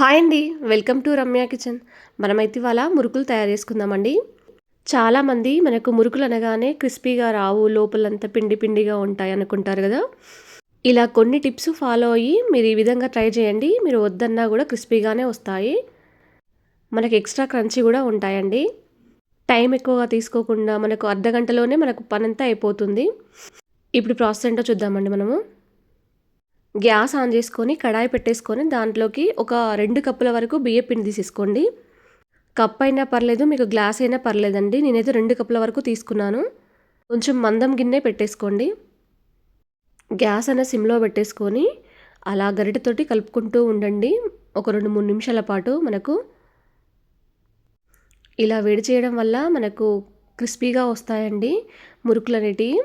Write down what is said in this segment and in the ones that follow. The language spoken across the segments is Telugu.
హాయ్ అండి. Welcome to Ramya kitchen. మనమైతే ఇవాళ మురుకులు తయారు చేసుకుందామండి. చాలామంది మనకు మురుకులు అనగానే క్రిస్పీగా రావు, లోపలంతా పిండి పిండిగా ఉంటాయి అనుకుంటారు కదా. ఇలా కొన్ని టిప్స్ ఫాలో అయ్యి మీరు ఈ విధంగా ట్రై చేయండి. మీరు వద్దన్నా కూడా క్రిస్పీగానే వస్తాయి. మనకి ఎక్స్ట్రా క్రంచీ కూడా ఉంటాయండి. టైం ఎక్కువగా తీసుకోకుండా మనకు అర్ధగంటలోనే మనకు పనంతా అయిపోతుంది. ఇప్పుడు ప్రాసెస్ ఏంటో చూద్దామండి మనము. గ్యాస్ ఆన్ చేసుకొని కడాయి పెట్టేసుకొని దాంట్లోకి ఒక 2 కప్పుల వరకు బియ్యం పిండి తీసేసుకోండి. కప్ అయినా పర్లేదు, మీకు గ్లాస్ అయినా పర్లేదండి. నేనైతే 2 కప్పుల వరకు తీసుకున్నాను. కొంచెం మందం గిన్నె పెట్టేసుకోండి. గ్యాస్ అనేది సిమ్లో పెట్టేసుకొని అలా గరిటెతోటి కలుపుకుంటూ ఉండండి. ఒక 2-3 నిమిషాల పాటు మనకు ఇలా వేడి చేయడం వల్ల మనకు క్రిస్పీగా వస్తాయండి మురుకులు అనేటివి.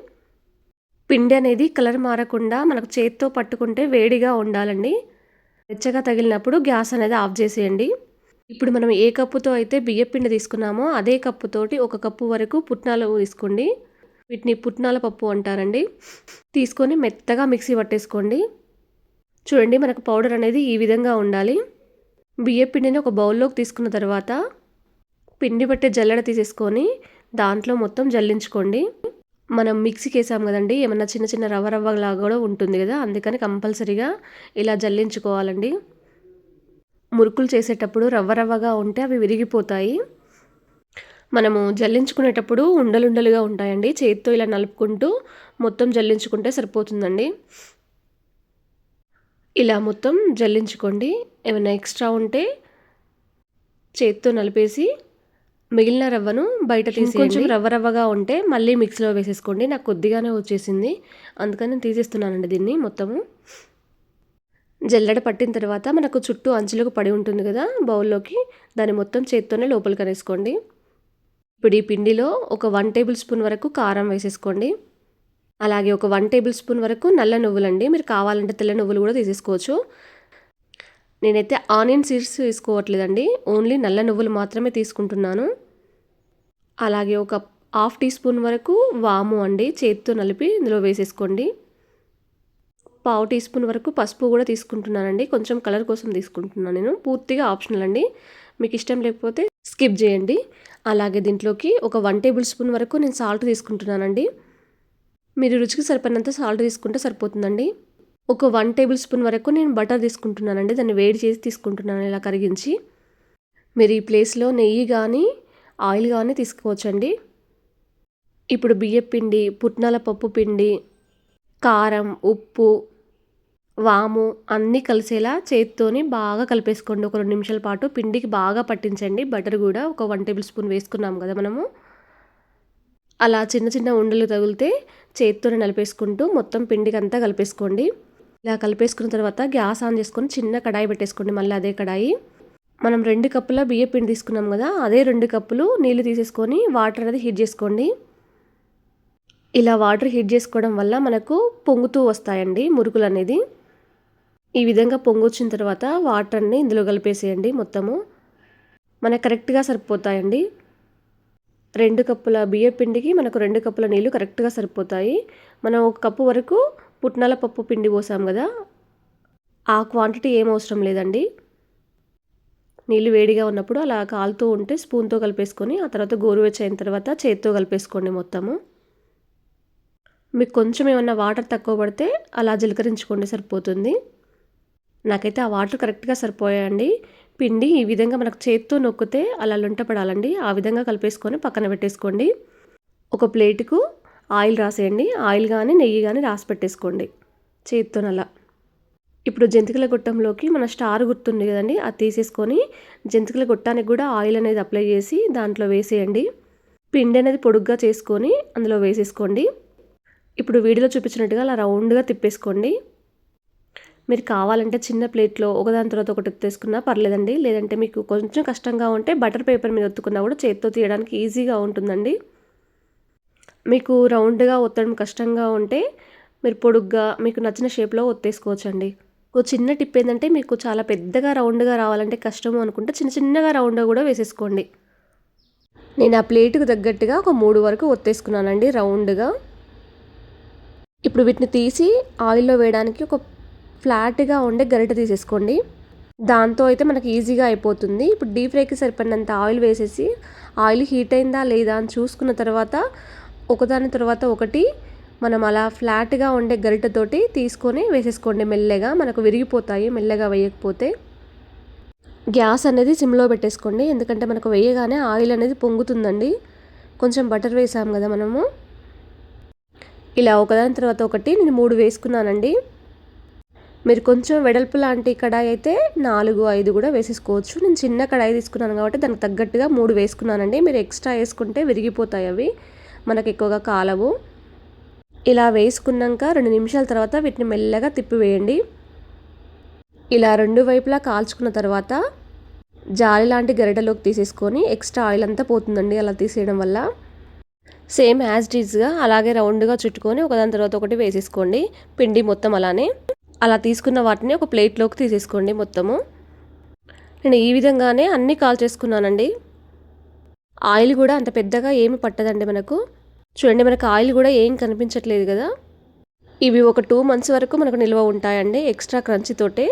పిండి అనేది కలర్ మారకుండా మనకు చేత్తో పట్టుకుంటే వేడిగా ఉండాలండి. వెచ్చగా తగిలినప్పుడు గ్యాస్ అనేది ఆఫ్ చేసేయండి. ఇప్పుడు మనం ఏ కప్పుతో అయితే బియ్యం పిండి తీసుకున్నామో అదే కప్పుతోటి 1 కప్పు వరకు పుట్నాలు తీసుకోండి. వీటిని పుట్నాల పప్పు అంటారండి. తీసుకొని మెత్తగా మిక్సీ పట్టేసుకోండి. చూడండి, మనకు పౌడర్ అనేది ఈ విధంగా ఉండాలి. బియ్యం పిండిని ఒక బౌల్లోకి తీసుకున్న తర్వాత పిండి పట్టే జల్లెడ తీసేసుకొని దాంట్లో మొత్తం జల్లించుకోండి. మనం మిక్సీకి వేసాం కదండి, ఏమన్నా చిన్న చిన్న రవ్వలాగా కూడా ఉంటుంది కదా, అందుకని కంపల్సరీగా ఇలా జల్లించుకోవాలండి. మురుకులు చేసేటప్పుడు రవ్వగా ఉంటే అవి విరిగిపోతాయి. మనము జల్లించుకునేటప్పుడు ఉండలుండలుగా ఉంటాయండి. చేత్తో ఇలా నలుపుకుంటూ మొత్తం జల్లించుకుంటే సరిపోతుందండి. ఇలా మొత్తం జల్లించుకోండి. ఏమైనా ఎక్స్ట్రా ఉంటే చేత్తో నలిపేసి మిగిలిన రవ్వను బయట తీసేయండి. కొంచెం రవ్వగా ఉంటే మళ్ళీ మిక్సీలో వేసేసుకోండి. నాకు కొద్దిగానే వచ్చేసింది, అందుకని నేను తీసేస్తున్నానండి దీన్ని మొత్తము. జల్లెడ పట్టిన తర్వాత మనకు చుట్టూ అంచులకు పడి ఉంటుంది కదా బౌల్లోకి, దాన్ని మొత్తం చేత్తోనే లోపలికి అనేసుకోండి. ఇప్పుడు ఈ పిండిలో ఒక 1 టేబుల్ స్పూన్ వరకు కారం వేసేసుకోండి. అలాగే ఒక 1 టేబుల్ స్పూన్ వరకు నల్ల నువ్వులండి. మీరు కావాలంటే తెల్ల నువ్వులు కూడా తీసేసుకోవచ్చు. నేనైతే ఆనియన్ సీడ్స్ తీసుకోవట్లేదండి, ఓన్లీ నల్ల నువ్వులు మాత్రమే తీసుకుంటున్నాను. అలాగే ఒక 1/2 టీ స్పూన్ వరకు వాము అండి, చేత్తో నలిపి ఇందులో వేసేసుకోండి. 1/2 టీ స్పూన్ వరకు పసుపు కూడా తీసుకుంటున్నానండి, కొంచెం కలర్ కోసం తీసుకుంటున్నాను నేను. పూర్తిగా ఆప్షనల్ అండి, మీకు ఇష్టం లేకపోతే స్కిప్ చేయండి. అలాగే దీంట్లోకి ఒక 1 టేబుల్ స్పూన్ వరకు నేను సాల్ట్ తీసుకుంటున్నానండి. మీరు రుచికి సరిపడినంత సాల్ట్ తీసుకుంటే సరిపోతుందండి. ఒక 1 టేబుల్ స్పూన్ వరకు నేను బటర్ తీసుకుంటున్నానండి, దాన్ని వేడి చేసి తీసుకుంటున్నాను ఇలా కరిగించి. మీరు ఈ ప్లేస్లో నెయ్యి కానీ ఆయిల్ కానీ తీసుకోవచ్చండి. ఇప్పుడు బియ్యం పిండి, పుట్నాల పప్పు పిండి, కారం, ఉప్పు, వాము అన్నీ కలిసేలా చేత్తోని బాగా కలిపేసుకోండి. ఒక 2 నిమిషాల పాటు పిండికి బాగా పట్టించండి. బటర్ కూడా ఒక 1 టేబుల్ స్పూన్ వేసుకున్నాం కదా మనము. అలా చిన్న చిన్న ఉండలు తగిలితే చేత్తోనే నలిపేసుకుంటూ మొత్తం పిండికి అంతా కలిపేసుకోండి. ఇలా కలిపేసుకున్న తర్వాత గ్యాస్ ఆన్ చేసుకొని చిన్న కడాయి పెట్టేసుకోండి. మళ్ళీ అదే కడాయి, మనం 2 కప్పుల బియ్యం పిండి తీసుకున్నాం కదా, అదే 2 కప్పులు నీళ్ళు తీసేసుకొని వాటర్ అనేది హీట్ చేసుకోండి. ఇలా వాటర్ హీట్ చేసుకోవడం వల్ల మనకు పొంగుతూ వస్తాయండి మురుకులు అనేది. ఈ విధంగా పొంగొచ్చిన తర్వాత వాటర్ని ఇందులో కలిపేసేయండి మొత్తము. మనకు కరెక్ట్గా సరిపోతాయండి. 2 కప్పుల బియ్యం పిండికి మనకు 2 కప్పుల నీళ్ళు కరెక్ట్గా సరిపోతాయి. మనం 1 కప్పు వరకు పుట్నాల పప్పు పిండి పోసాం కదా, ఆ క్వాంటిటీ ఏం అవసరం లేదండి. నీళ్ళు వేడిగా ఉన్నప్పుడు అలా కాలుతూ ఉంటే స్పూన్తో కలిపేసుకొని ఆ తర్వాత గోరువెచ్చ అయిన తర్వాత చేత్తో కలిపేసుకోండి మొత్తము. మీకు కొంచెం ఏమన్నా వాటర్ తక్కువ పడితే అలా జీలకరించుకోండి, సరిపోతుంది. నాకైతే ఆ వాటర్ కరెక్ట్గా సరిపోయాయండి. పిండి ఈ విధంగా మనకు చేత్తో నొక్కితే అలా లుంటపడాలండి, ఆ విధంగా కలిపేసుకొని పక్కన పెట్టేసుకోండి. ఒక ప్లేటుకు ఆయిల్ రాసేయండి, ఆయిల్ కానీ నెయ్యి కానీ రాసి పెట్టేసుకోండి చేత్తోనలా. ఇప్పుడు జంతికల గొట్టంలోకి మన స్టార్ గుర్తుంది కదండి, అది తీసేసుకొని జంతికల గొట్టానికి కూడా ఆయిల్ అనేది అప్లై చేసి దాంట్లో వేసేయండి. పిండి అనేది పొడుగ్గా చేసుకొని అందులో వేసేసుకోండి. ఇప్పుడు వీడియోలో చూపించినట్టుగా అలా రౌండ్గా తిప్పేసుకోండి. మీరు కావాలంటే చిన్న ప్లేట్లో ఒకదాని తర్వాత ఒకటి ఎత్తేసుకున్నా పర్లేదండి, లేదంటే మీకు కొంచెం కష్టంగా ఉంటే బటర్ పేపర్ మీద ఒత్తుకున్నా కూడా చేత్తో తీయడానికి ఈజీగా ఉంటుందండి. మీకు రౌండ్గా ఒత్తడం కష్టంగా ఉంటే మీరు పొడుగ్గా మీకు నచ్చిన షేప్లో ఒత్తేసుకోవచ్చండి. ఓ చిన్న టిప్ ఏంటంటే, మీకు చాలా పెద్దగా రౌండ్గా రావాలంటే కష్టము అనుకుంటే చిన్నగా రౌండ్గా కూడా వేసేసుకోండి. నేను ఆ ప్లేటుకు తగ్గట్టుగా ఒక 3 వరకు ఒత్తేసుకున్నానండి రౌండ్గా. ఇప్పుడు వీటిని తీసి ఆయిల్లో వేయడానికి ఒక ఫ్లాట్గా ఉండే గరిటె తీసేసుకోండి. దాంతో అయితే మనకి ఈజీగా అయిపోతుంది. ఇప్పుడు డీప్ ఫ్రైకి సరిపడినంత ఆయిల్ వేసేసి ఆయిల్ హీట్ అయిందా లేదా అని చూసుకున్న తర్వాత ఒకదాని తర్వాత ఒకటి మనం అలా ఫ్లాట్గా ఉండే గరిటెతోటి తీసుకొని వేసేసుకోండి. మెల్లగా మనకు విరిగిపోతాయి మెల్లగా వేయకపోతే. గ్యాస్ అనేది సిమ్లో పెట్టేసుకోండి, ఎందుకంటే మనకు వేయగానే ఆయిల్ అనేది పొంగుతుందండి. కొంచెం బటర్ వేసాం కదా మనము. ఇలా ఒకదాని తర్వాత ఒకటి నేను 3 వేసుకున్నానండి. మీరు కొంచెం వెడల్పు లాంటి కడాయి అయితే 4, 5 కూడా వేసేసుకోవచ్చు. నేను చిన్న కడాయి తీసుకున్నాను కాబట్టి దానికి తగ్గట్టుగా 3 వేసుకున్నానండి. మీరు ఎక్స్ట్రా వేసుకుంటే విరిగిపోతాయి, అవి మనకు ఎక్కువగా కాలవు. ఇలా వేసుకున్నాక 2 నిమిషాల తర్వాత వీటిని మెల్లగా తిప్పివేయండి. ఇలా 2 వైపులా కాల్చుకున్న తర్వాత జాలి లాంటి గరిటెలోకి తీసేసుకొని ఎక్స్ట్రా ఆయిల్ అంతా పోతుందండి అలా తీసేయడం వల్ల. సేమ్ యాజ్ డీజ్గా అలాగే రౌండ్గా చుట్టుకొని ఒకదాని తర్వాత ఒకటి వేసేసుకోండి. పిండి మొత్తం అలానే అలా తీసుకున్న వాటిని ఒక ప్లేట్లోకి తీసేసుకోండి మొత్తము. నేను ఈ విధంగానే అన్నీ కాల్చేసుకున్నానండి. ఆయిల్ కూడా అంత పెద్దగా ఏమి పట్టదండి మనకు. చూడండి, మనకు ఆయిల్ కూడా ఏం కనిపించట్లేదు కదా. ఇవి ఒక 2 months వరకు మనకు నిల్వ ఉంటాయండి. ఎక్స్ట్రా క్రంచితోటే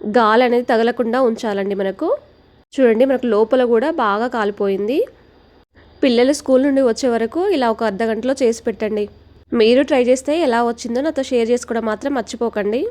గాలి అనేది తగలకుండా ఉంచాలండి మనకు. చూడండి, మనకు లోపల కూడా బాగా కాలిపోయింది. పిల్లలు స్కూల్ నుండి వచ్చే వరకు ఇలా ఒక అర్ధగంటలో చేసి పెట్టండి. మీరు ట్రై చేస్తే ఎలా వచ్చిందో నాతో షేర్ చేసుకోవడం మాత్రం మర్చిపోకండి.